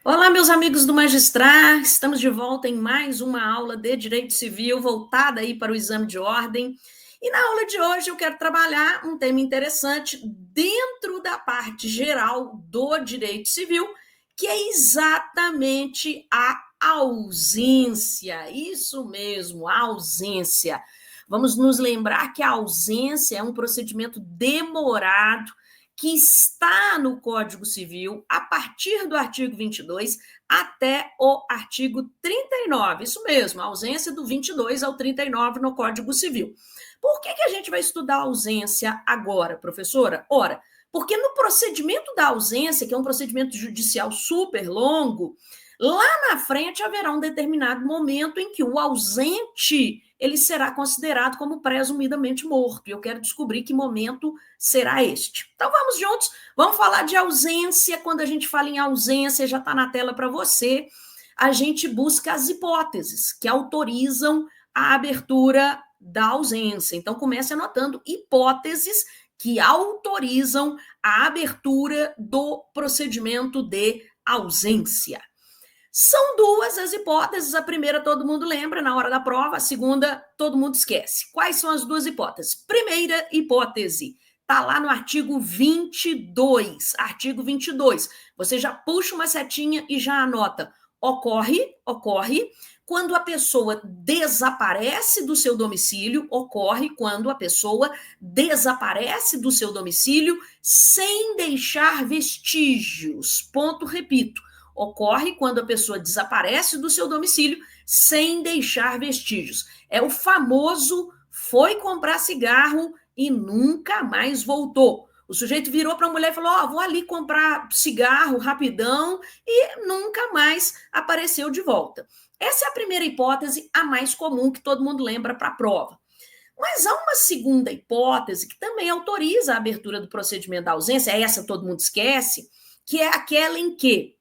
Olá, meus amigos do Magistrar, estamos de volta em mais uma aula de Direito Civil voltada aí para o exame de ordem. E na aula de hoje eu quero trabalhar um tema interessante dentro da parte geral do Direito Civil, que é exatamente a ausência. Isso mesmo, a ausência. Vamos nos lembrar que a ausência é um procedimento demorado que está no Código Civil a partir do artigo 22 até o artigo 39. Isso mesmo, a ausência do 22 ao 39 no Código Civil. Por que a gente vai estudar a ausência agora, professora? Ora, porque no procedimento da ausência, que é um procedimento judicial super longo, lá na frente haverá um determinado momento em que o ausente ele será considerado como presumidamente morto. E eu quero descobrir que momento será este. Então vamos juntos, vamos falar de ausência. Quando a gente fala em ausência, já está na tela para você, a gente busca as hipóteses que autorizam a abertura da ausência. Então comece anotando hipóteses que autorizam a abertura do procedimento de ausência. São duas as hipóteses. A primeira todo mundo lembra na hora da prova, a segunda todo mundo esquece. Quais são as duas hipóteses? Primeira hipótese, está lá no artigo 22. Artigo 22. Você já puxa uma setinha e já anota. Ocorre quando a pessoa desaparece do seu domicílio, ocorre quando a pessoa desaparece do seu domicílio sem deixar vestígios. Ponto, repito. Ocorre quando a pessoa desaparece do seu domicílio sem deixar vestígios. É o famoso foi comprar cigarro e nunca mais voltou. O sujeito virou para a mulher e falou: Ó, vou ali comprar cigarro rapidão, e nunca mais apareceu de volta. Essa é a primeira hipótese, a mais comum, que todo mundo lembra para a prova. Mas há uma segunda hipótese que também autoriza a abertura do procedimento da ausência, essa todo mundo esquece, que é aquela em que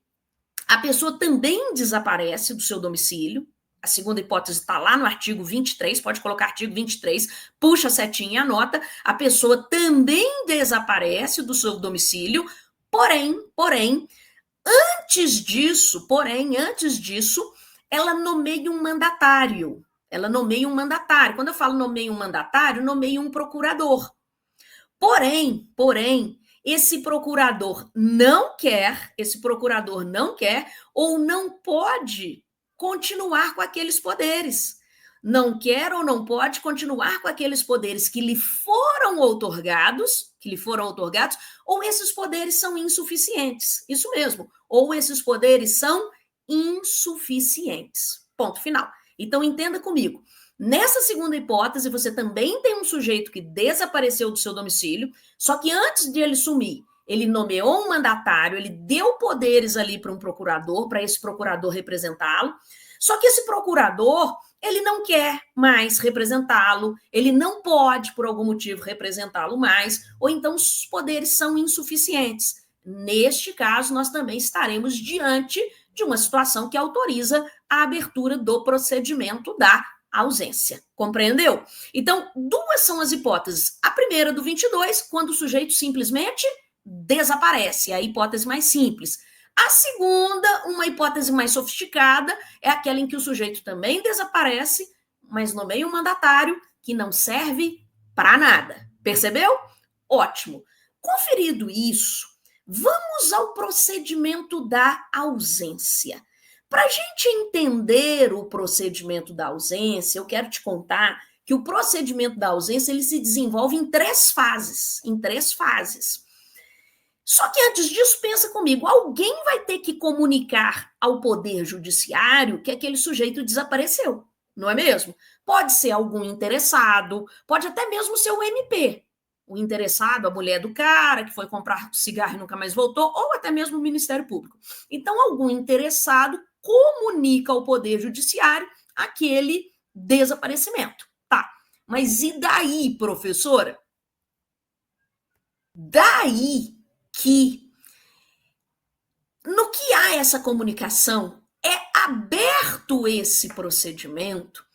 a pessoa também desaparece do seu domicílio. A segunda hipótese está lá no artigo 23, pode colocar artigo 23, puxa a setinha e anota. A pessoa também desaparece do seu domicílio, porém, antes disso, ela nomeia um mandatário. Ela nomeia um mandatário. Quando eu falo nomeia um mandatário, nomeia um procurador. Porém, esse procurador não quer ou não pode continuar com aqueles poderes. Não quer ou não pode continuar com aqueles poderes que lhe foram outorgados, ou esses poderes são insuficientes. Isso mesmo, ou esses poderes são insuficientes. Ponto final. Então entenda comigo. Nessa segunda hipótese, você também tem um sujeito que desapareceu do seu domicílio, só que antes de ele sumir, ele nomeou um mandatário, ele deu poderes ali para um procurador, para esse procurador representá-lo, só que esse procurador, ele não quer mais representá-lo, ele não pode, por algum motivo, representá-lo mais, ou então os poderes são insuficientes. Neste caso, nós também estaremos diante de uma situação que autoriza a abertura do procedimento da ausência. Compreendeu? Então, duas são as hipóteses. A primeira do 22, quando o sujeito simplesmente desaparece, é a hipótese mais simples. A segunda, uma hipótese mais sofisticada, é aquela em que o sujeito também desaparece, mas nomeia um mandatário que não serve para nada. Percebeu? Ótimo. Conferido isso, vamos ao procedimento da ausência. Para a gente entender o procedimento da ausência, eu quero te contar que o procedimento da ausência ele se desenvolve em três fases. Só que antes disso, pensa comigo, alguém vai ter que comunicar ao Poder Judiciário que aquele sujeito desapareceu, não é mesmo? Pode ser algum interessado, pode até mesmo ser o MP, o interessado, a mulher do cara que foi comprar cigarro e nunca mais voltou, ou até mesmo o Ministério Público. Então, algum interessado comunica ao Poder Judiciário aquele desaparecimento. Tá, mas e daí, professora? Daí que, no que há essa comunicação, é aberto esse procedimento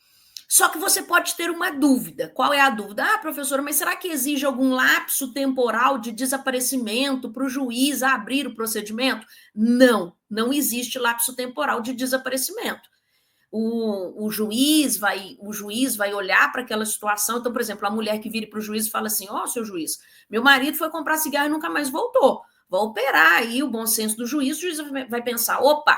Só que você pode ter uma dúvida. Qual é a dúvida? Ah, professora, mas será que exige algum lapso temporal de desaparecimento para o juiz abrir o procedimento? Não, não existe lapso temporal de desaparecimento. O juiz vai olhar para aquela situação. Então, por exemplo, a mulher que vira para o juiz e fala assim: ó, seu juiz, meu marido foi comprar cigarro e nunca mais voltou. Vou operar aí o bom senso do juiz. O juiz vai pensar: opa,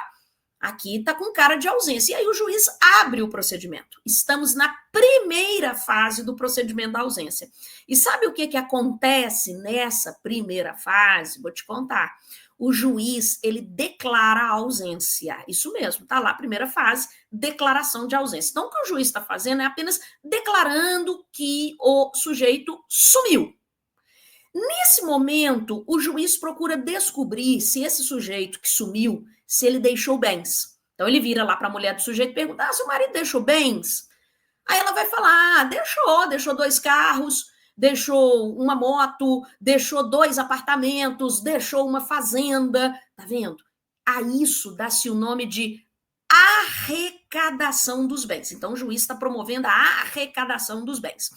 aqui está com cara de ausência. E aí o juiz abre o procedimento. Estamos na primeira fase do procedimento da ausência. E sabe o que acontece nessa primeira fase? Vou te contar. O juiz, ele declara a ausência. Isso mesmo, tá lá, primeira fase, declaração de ausência. Então, o que o juiz está fazendo é apenas declarando que o sujeito sumiu. Nesse momento, o juiz procura descobrir se esse sujeito que sumiu, se ele deixou bens. Então, ele vira lá para a mulher do sujeito e pergunta: seu marido deixou bens? Aí ela vai falar: deixou 2 carros, deixou uma moto, deixou 2 apartamentos, deixou uma fazenda. Tá vendo? A isso dá-se o nome de arrecadação dos bens. Então, o juiz está promovendo a arrecadação dos bens.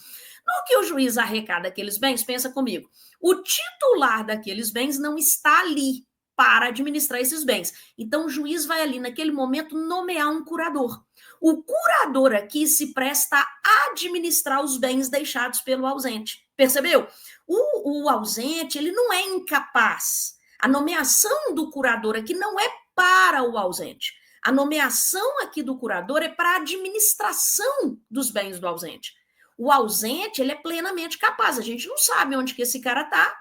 No que o juiz arrecada aqueles bens, pensa comigo, o titular daqueles bens não está ali para administrar esses bens. Então, o juiz vai ali, naquele momento, nomear um curador. O curador aqui se presta a administrar os bens deixados pelo ausente. Percebeu? O ausente, ele não é incapaz. A nomeação do curador aqui não é para o ausente. A nomeação aqui do curador é para a administração dos bens do ausente. O ausente, ele é plenamente capaz. A gente não sabe onde que esse cara está,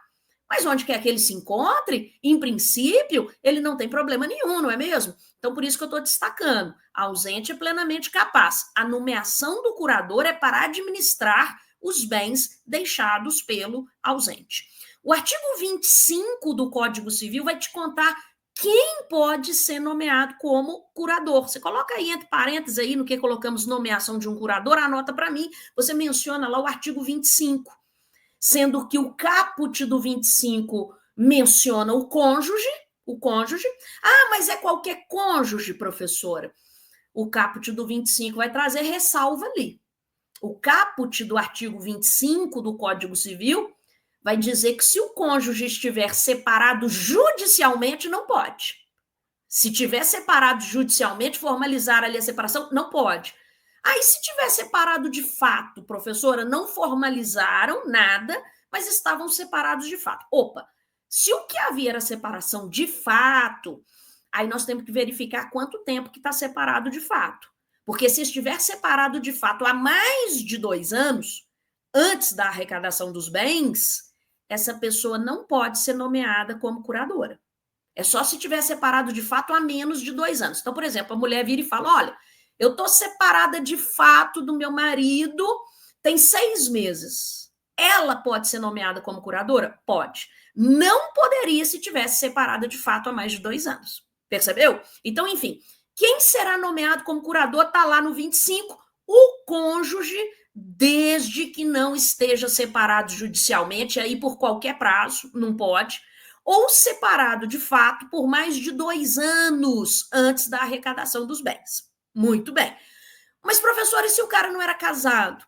mas onde quer que ele se encontre, em princípio, ele não tem problema nenhum, não é mesmo? Então, por isso que eu estou destacando. A ausente é plenamente capaz. A nomeação do curador é para administrar os bens deixados pelo ausente. O artigo 25 do Código Civil vai te contar quem pode ser nomeado como curador. Você coloca aí entre parênteses aí no que colocamos nomeação de um curador, anota para mim, você menciona lá o artigo 25, sendo que o caput do 25 menciona o cônjuge. Ah, mas é qualquer cônjuge, professora. O caput do 25 vai trazer ressalva ali. O caput do artigo 25 do Código Civil vai dizer que se o cônjuge estiver separado judicialmente, não pode. Se tiver separado judicialmente, formalizar ali a separação, não pode. Aí, se tiver separado de fato, professora, não formalizaram nada, mas estavam separados de fato. Opa, se o que havia era separação de fato, aí nós temos que verificar quanto tempo que está separado de fato. Porque se estiver separado de fato há mais de 2 anos, antes da arrecadação dos bens, essa pessoa não pode ser nomeada como curadora. É só se tiver separado de fato há menos de 2 anos. Então, por exemplo, a mulher vira e fala: olha, eu estou separada de fato do meu marido tem 6 meses. Ela pode ser nomeada como curadora? Pode. Não poderia se tivesse separada de fato há mais de 2 anos. Percebeu? Então, enfim, quem será nomeado como curador está lá no 25, o cônjuge, desde que não esteja separado judicialmente, aí por qualquer prazo, não pode, ou separado de fato por mais de 2 anos antes da arrecadação dos bens. Muito bem. Mas, professor, e se o cara não era casado?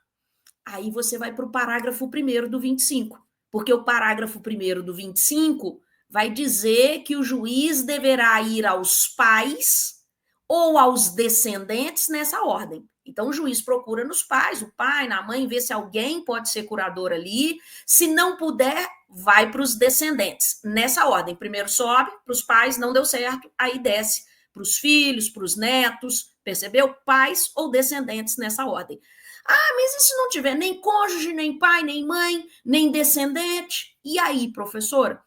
Aí você vai para o parágrafo 1º do 25, porque o parágrafo 1º do 25 vai dizer que o juiz deverá ir aos pais ou aos descendentes nessa ordem. Então, o juiz procura nos pais, o pai, na mãe, vê se alguém pode ser curador ali. Se não puder, vai para os descendentes. Nessa ordem, primeiro sobe para os pais, não deu certo, aí desce para os filhos, para os netos, percebeu? Pais ou descendentes nessa ordem. Ah, mas e se não tiver nem cônjuge, nem pai, nem mãe, nem descendente? E aí, professora?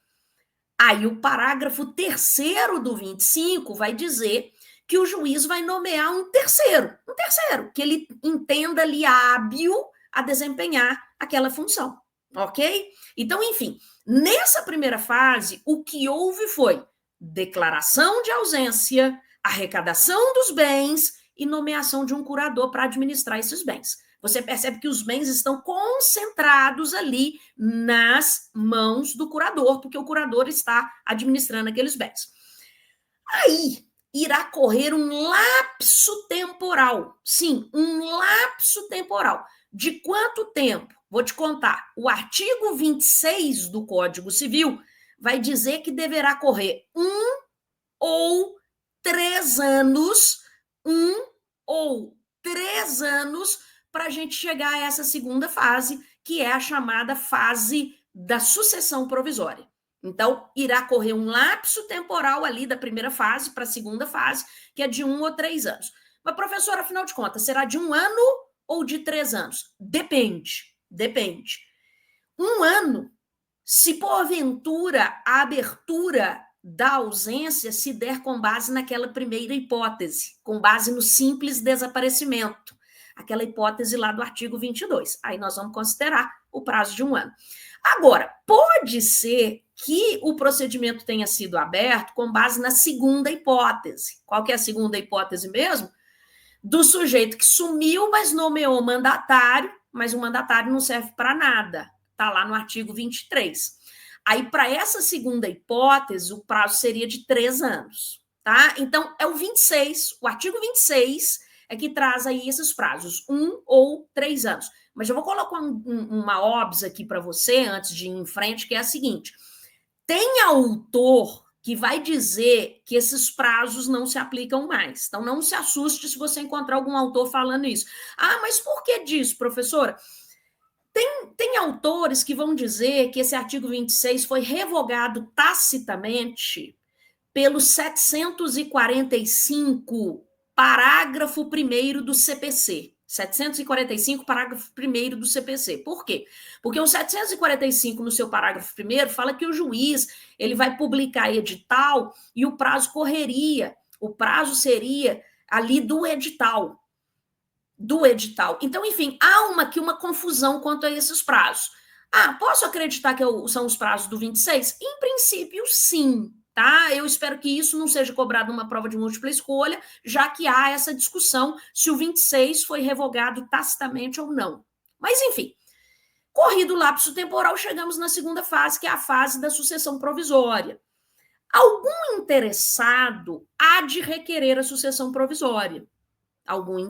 Aí o parágrafo 3º do 25 vai dizer que o juiz vai nomear um terceiro, que ele entenda ali hábil a desempenhar aquela função, ok? Então, enfim, nessa primeira fase, o que houve foi declaração de ausência, arrecadação dos bens e nomeação de um curador para administrar esses bens. Você percebe que os bens estão concentrados ali nas mãos do curador, porque o curador está administrando aqueles bens. Aí, irá correr um lapso temporal. Sim, um lapso temporal. De quanto tempo? Vou te contar. O artigo 26 do Código Civil vai dizer que deverá correr 1 ou 3 anos, 1 ou 3 anos, para a gente chegar a essa segunda fase, que é a chamada fase da sucessão provisória. Então, irá correr um lapso temporal ali da primeira fase para a segunda fase, que é de 1 ou 3 anos. Mas, professora, afinal de contas, será de 1 ano ou de 3 anos? Depende. 1 ano, se porventura a abertura da ausência se der com base naquela primeira hipótese, com base no simples desaparecimento, aquela hipótese lá do artigo 22. Aí nós vamos considerar o prazo de 1 ano. Agora, pode ser que o procedimento tenha sido aberto com base na segunda hipótese. Qual que é a segunda hipótese mesmo? Do sujeito que sumiu, mas nomeou mandatário, mas o mandatário não serve para nada. Está lá no artigo 23. Aí, para essa segunda hipótese, o prazo seria de 3 anos, tá? Então, é o 26, o artigo 26 é que traz aí esses prazos, 1 ou 3 anos. Mas eu vou colocar uma óbvia aqui para você, antes de ir em frente, que é a seguinte: tem autor que vai dizer que esses prazos não se aplicam mais. Então, não se assuste se você encontrar algum autor falando isso. Ah, mas por que disso, professora? Tem autores que vão dizer que esse artigo 26 foi revogado tacitamente pelo 745, parágrafo 1º do CPC. 745, parágrafo 1º do CPC. Por quê? Porque o 745, no seu parágrafo 1º, fala que o juiz ele vai publicar edital e o prazo correria. O prazo seria ali do edital. Então, enfim, há uma confusão quanto a esses prazos. Ah, posso acreditar que são os prazos do 26? Em princípio, sim, tá? Eu espero que isso não seja cobrado numa prova de múltipla escolha, já que há essa discussão se o 26 foi revogado tacitamente ou não. Mas, enfim, corrido o lapso temporal, chegamos na segunda fase, que é a fase da sucessão provisória. Algum interessado há de requerer a sucessão provisória. Os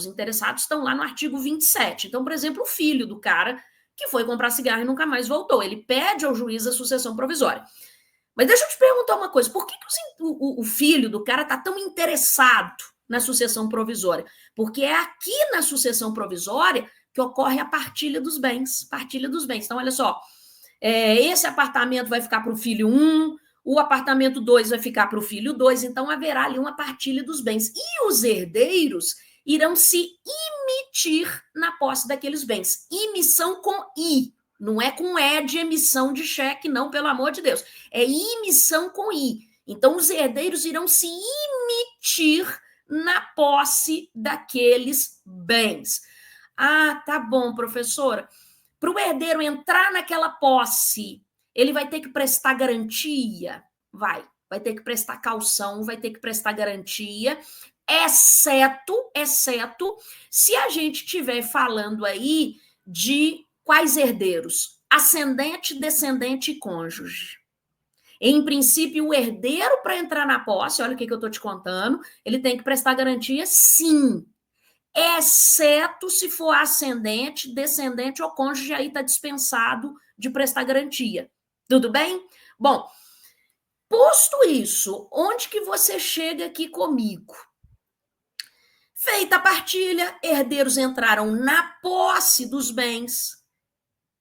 interessados estão lá no artigo 27. Então, por exemplo, o filho do cara que foi comprar cigarro e nunca mais voltou, ele pede ao juiz a sucessão provisória. Mas deixa eu te perguntar uma coisa, por que o filho do cara está tão interessado na sucessão provisória? Porque é aqui na sucessão provisória que ocorre a partilha dos bens. Então, olha só, esse apartamento vai ficar para o filho 1, o apartamento 2 vai ficar para o filho 2, então haverá ali uma partilha dos bens. E os herdeiros irão se emitir na posse daqueles bens. Emissão com I, não é com E de emissão de cheque, não, pelo amor de Deus. É emissão com I. Então, os herdeiros irão se emitir na posse daqueles bens. Ah, tá bom, professora. Para o herdeiro entrar naquela posse, ele vai ter que prestar garantia? Vai ter que prestar caução, vai ter que prestar garantia, exceto se a gente estiver falando aí de quais herdeiros? Ascendente, descendente e cônjuge. Em princípio, o herdeiro, para entrar na posse, olha o que eu estou te contando, ele tem que prestar garantia, sim, exceto se for ascendente, descendente ou cônjuge, aí está dispensado de prestar garantia. Tudo bem? Bom, posto isso, onde que você chega aqui comigo? Feita a partilha, herdeiros entraram na posse dos bens.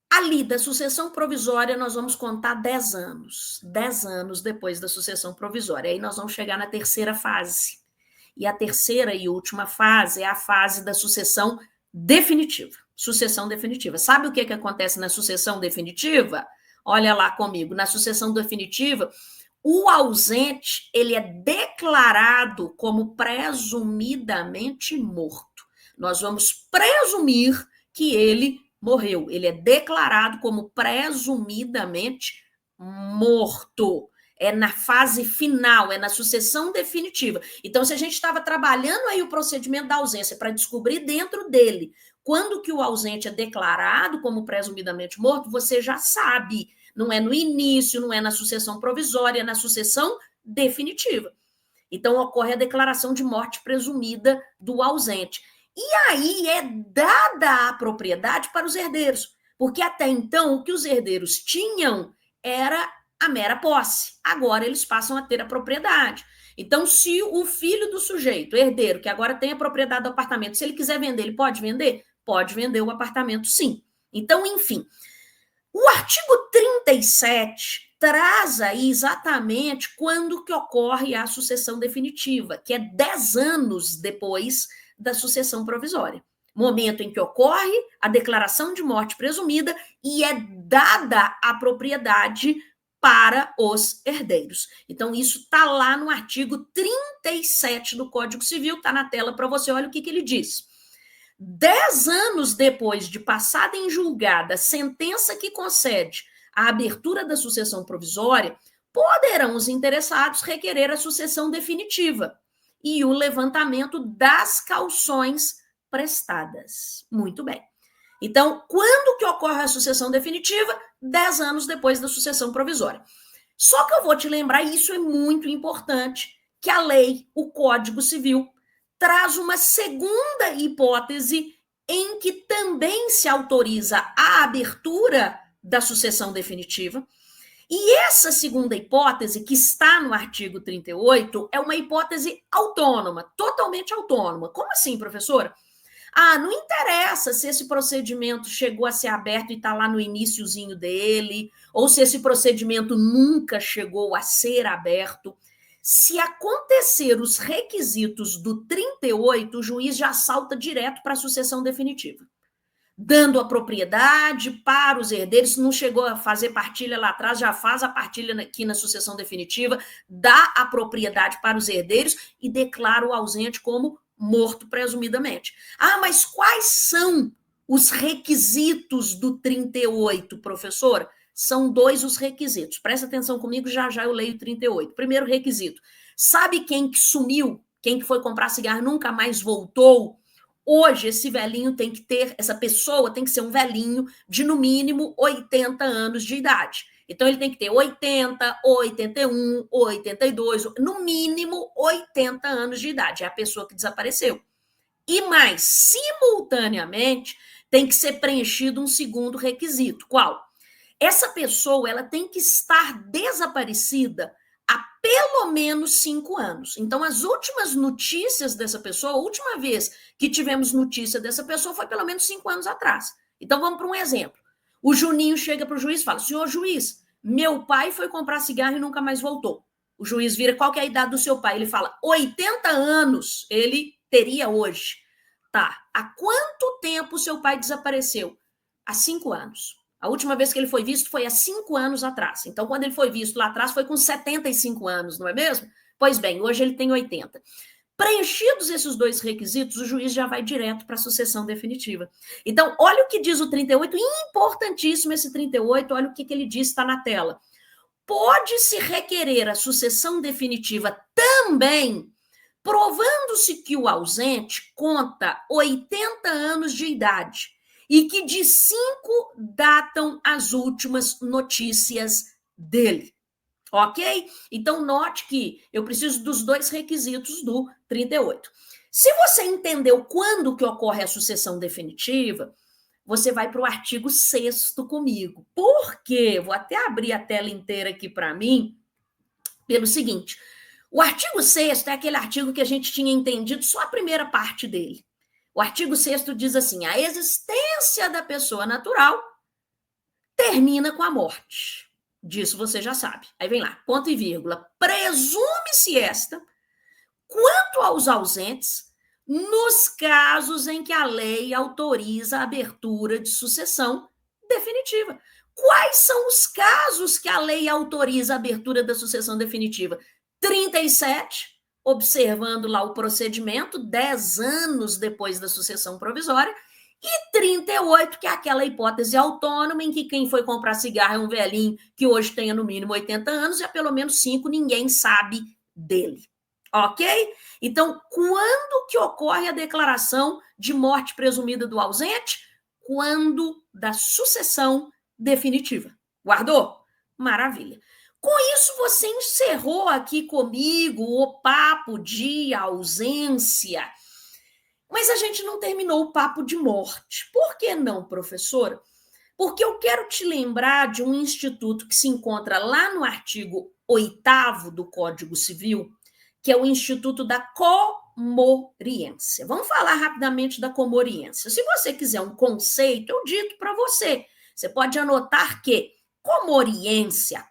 Ali da sucessão provisória, nós vamos contar 10 anos. 10 anos depois da sucessão provisória. Aí nós vamos chegar na terceira fase. E a terceira e última fase é a fase da sucessão definitiva. Sucessão definitiva. Sabe o que acontece na sucessão definitiva? Olha lá comigo, na sucessão definitiva, o ausente, ele é declarado como presumidamente morto. Nós vamos presumir que ele morreu. Ele é declarado como presumidamente morto. É na fase final, é na sucessão definitiva. Então, se a gente estava trabalhando aí o procedimento da ausência para descobrir dentro dele quando que o ausente é declarado como presumidamente morto, você já sabe. Não é no início, não é na sucessão provisória, é na sucessão definitiva. Então, ocorre a declaração de morte presumida do ausente. E aí é dada a propriedade para os herdeiros, porque até então o que os herdeiros tinham era a mera posse. Agora eles passam a ter a propriedade. Então, se o filho do sujeito, herdeiro, que agora tem a propriedade do apartamento, se ele quiser vender, ele pode vender? Pode vender o apartamento, sim. Então, enfim, o artigo 37 traz aí exatamente quando que ocorre a sucessão definitiva, que é 10 anos depois da sucessão provisória. Momento em que ocorre a declaração de morte presumida e é dada a propriedade para os herdeiros. Então, isso está lá no artigo 37 do Código Civil, está na tela para você, olha o que ele diz. 10 anos depois de passada em julgada a sentença que concede a abertura da sucessão provisória, poderão os interessados requerer a sucessão definitiva e o levantamento das cauções prestadas. Muito bem. Então, quando que ocorre a sucessão definitiva? 10 anos depois da sucessão provisória. Só que eu vou te lembrar, e isso é muito importante, que a lei, o Código Civil, traz uma segunda hipótese em que também se autoriza a abertura da sucessão definitiva. E essa segunda hipótese, que está no artigo 38, é uma hipótese autônoma, totalmente autônoma. Como assim, professora? Não interessa se esse procedimento chegou a ser aberto e está lá no iniciozinho dele, ou se esse procedimento nunca chegou a ser aberto. Se acontecer os requisitos do 38, o juiz já salta direto para a sucessão definitiva, dando a propriedade para os herdeiros. Se não chegou a fazer partilha lá atrás, já faz a partilha aqui na sucessão definitiva, dá a propriedade para os herdeiros e declara o ausente como morto presumidamente. Mas quais são os requisitos do 38, professora? São 2 os requisitos. Presta atenção comigo, já eu leio o 38. Primeiro requisito. Sabe quem que sumiu? Quem que foi comprar cigarro e nunca mais voltou? Hoje, esse velhinho tem que ter, essa pessoa tem que ser um velhinho de, no mínimo, 80 anos de idade. Então, ele tem que ter 80, 81, 82, no mínimo 80 anos de idade. É a pessoa que desapareceu. E mais, simultaneamente, tem que ser preenchido um segundo requisito. Qual? Essa pessoa ela tem que estar desaparecida há pelo menos 5 anos. Então, as últimas notícias dessa pessoa, a última vez que tivemos notícia dessa pessoa foi pelo menos 5 anos atrás. Então, vamos para um exemplo. O Juninho chega para o juiz e fala: senhor juiz, meu pai foi comprar cigarro e nunca mais voltou. O juiz vira: qual que é a idade do seu pai? Ele fala: 80 anos ele teria hoje. Tá, há quanto tempo seu pai desapareceu? Há 5 anos. A última vez que ele foi visto foi há 5 anos atrás. Então, quando ele foi visto lá atrás, foi com 75 anos, não é mesmo? Pois bem, hoje ele tem 80. Preenchidos esses 2 requisitos, o juiz já vai direto para a sucessão definitiva. Então, olha o que diz o 38, importantíssimo esse 38, olha o que ele diz, está na tela. Pode-se requerer a sucessão definitiva também, provando-se que o ausente conta 80 anos de idade e que de 5 datam as últimas notícias dele. Ok? Então, note que eu preciso dos 2 requisitos do 38. Se você entendeu quando que ocorre a sucessão definitiva, você vai para o artigo 6º comigo. Por quê? Vou até abrir a tela inteira aqui para mim, pelo seguinte. O artigo 6º é aquele artigo que a gente tinha entendido só a primeira parte dele. O artigo 6º diz assim: a existência da pessoa natural termina com a morte. Disso você já sabe. Aí vem lá, ponto e vírgula. Presume-se esta, quanto aos ausentes, nos casos em que a lei autoriza a abertura de sucessão definitiva. Quais são os casos que a lei autoriza a abertura da sucessão definitiva? 37, observando lá o procedimento, 10 anos depois da sucessão provisória, e 38, que é aquela hipótese autônoma em que quem foi comprar cigarro é um velhinho que hoje tenha no mínimo 80 anos e há pelo menos 5 ninguém sabe dele. Ok? Então, quando que ocorre a declaração de morte presumida do ausente? Quando da sucessão definitiva. Guardou? Maravilha. Com isso, você encerrou aqui comigo o papo de ausência, mas a gente não terminou o papo de morte. Por que não, professora? Porque eu quero te lembrar de um instituto que se encontra lá no artigo 8º do Código Civil, que é o Instituto da Comoriência. Vamos falar rapidamente da comoriência. Se você quiser um conceito, eu dito para você. Você pode anotar que comoriência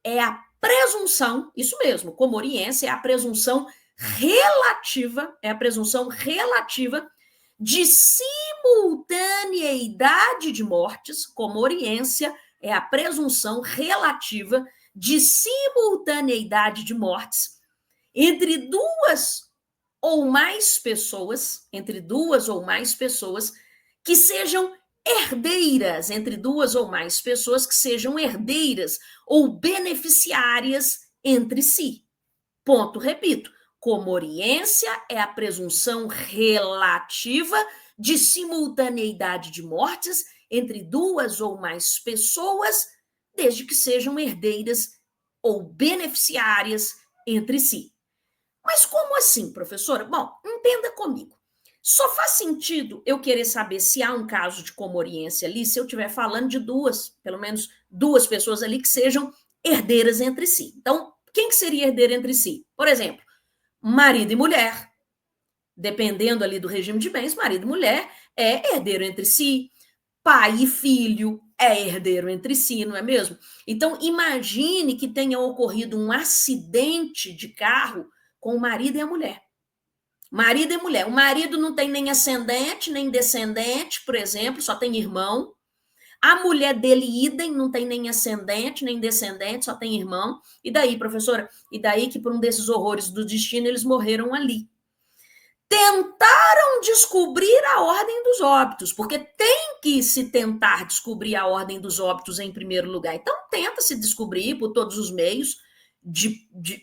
é a presunção, isso mesmo, comoriência é a presunção relativa de simultaneidade de mortes. Comoriência é a presunção relativa de simultaneidade de mortes entre duas ou mais pessoas, que sejam herdeiras, ou beneficiárias entre si. Ponto, repito. Comoriência é a presunção relativa de simultaneidade de mortes entre duas ou mais pessoas, desde que sejam herdeiras ou beneficiárias entre si. Mas como assim, professora? Bom, entenda comigo. Só faz sentido eu querer saber se há um caso de comoriência ali, se eu estiver falando de pelo menos duas pessoas ali que sejam herdeiras entre si. Então, quem que seria herdeira entre si? Por exemplo, marido e mulher, dependendo ali do regime de bens, marido e mulher é herdeiro entre si, pai e filho é herdeiro entre si, não é mesmo? Então, imagine que tenha ocorrido um acidente de carro com o marido e a mulher. Marido e mulher. O marido não tem nem ascendente, nem descendente, por exemplo, só tem irmão. A mulher dele, idem, não tem nem ascendente, nem descendente, só tem irmão. E daí, professora? E daí que por um desses horrores do destino, eles morreram ali. Tentaram descobrir a ordem dos óbitos, porque tem que se tentar descobrir a ordem dos óbitos em primeiro lugar. Então, tenta se descobrir por todos os meios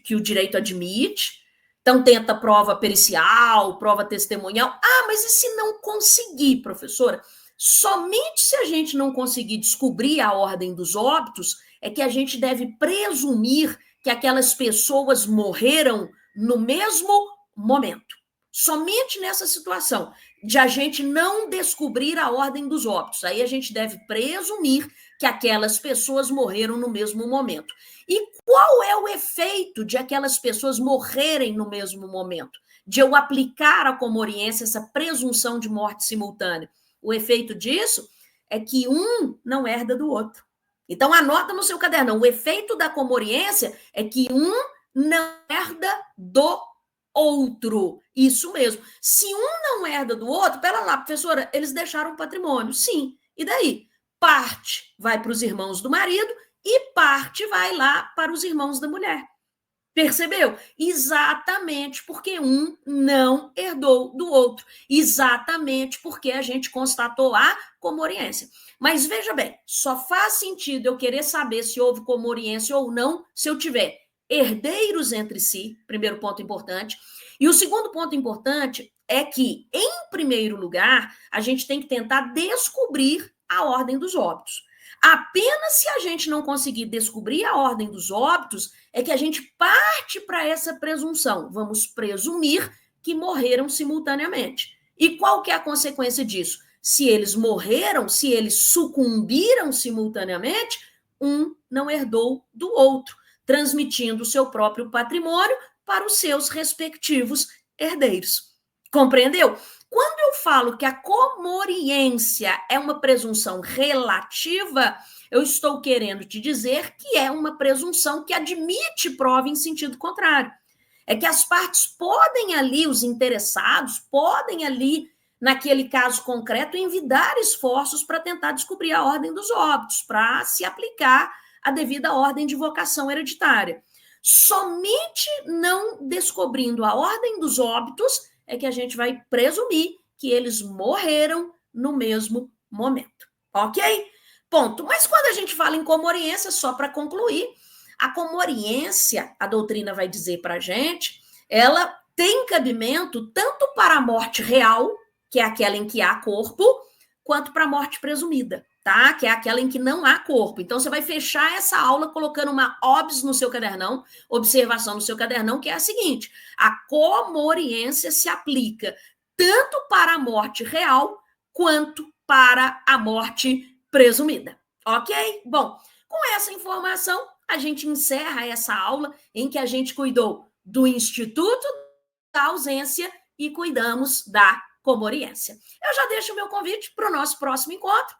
que o direito admite. Então, tenta prova pericial, prova testemunhal. Ah, mas e se não conseguir, professora? Somente se a gente não conseguir descobrir a ordem dos óbitos é que a gente deve presumir que aquelas pessoas morreram no mesmo momento. Somente nessa situação de a gente não descobrir a ordem dos óbitos. Aí a gente deve presumir que aquelas pessoas morreram no mesmo momento. E qual é o efeito de aquelas pessoas morrerem no mesmo momento? De eu aplicar a comoriência, essa presunção de morte simultânea? O efeito disso é que um não herda do outro. Então, anota no seu caderno. O efeito da comoriência é que um não herda do outro. Isso mesmo. Se um não herda do outro, pera lá, professora, eles deixaram patrimônio. Sim. E daí? Parte vai para os irmãos do marido e parte vai lá para os irmãos da mulher. Percebeu? Exatamente porque um não herdou do outro. Exatamente porque a gente constatou a comoriência. Mas veja bem, só faz sentido eu querer saber se houve comoriência ou não se eu tiver herdeiros entre si, primeiro ponto importante. E o segundo ponto importante é que, em primeiro lugar, a gente tem que tentar descobrir a ordem dos óbitos. Apenas se a gente não conseguir descobrir a ordem dos óbitos é que a gente parte para essa presunção. Vamos presumir que morreram simultaneamente. E qual que é a consequência disso? Se eles morreram, se eles sucumbiram simultaneamente, um não herdou do outro, transmitindo o seu próprio patrimônio para os seus respectivos herdeiros. Compreendeu? Quando eu falo que a comoriência é uma presunção relativa, eu estou querendo te dizer que é uma presunção que admite prova em sentido contrário. É que as partes podem ali, os interessados, podem ali, naquele caso concreto, envidar esforços para tentar descobrir a ordem dos óbitos, para se aplicar a devida ordem de vocação hereditária. Somente não descobrindo a ordem dos óbitos é que a gente vai presumir que eles morreram no mesmo momento. Ok? Ponto. Mas quando a gente fala em comoriência, só para concluir, a comoriência, a doutrina vai dizer para a gente, ela tem cabimento tanto para a morte real, que é aquela em que há corpo, quanto para a morte presumida. tá? Que é aquela em que não há corpo. Então, você vai fechar essa aula colocando uma OBS no seu cadernão, observação no seu cadernão, que é a seguinte: a comoriência se aplica tanto para a morte real quanto para a morte presumida. Ok? Bom, com essa informação, a gente encerra essa aula em que a gente cuidou do Instituto da Ausência e cuidamos da comoriência. Eu já deixo o meu convite para o nosso próximo encontro,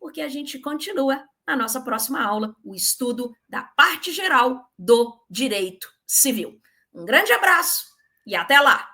porque a gente continua na nossa próxima aula o estudo da parte geral do direito civil. Um grande abraço e até lá!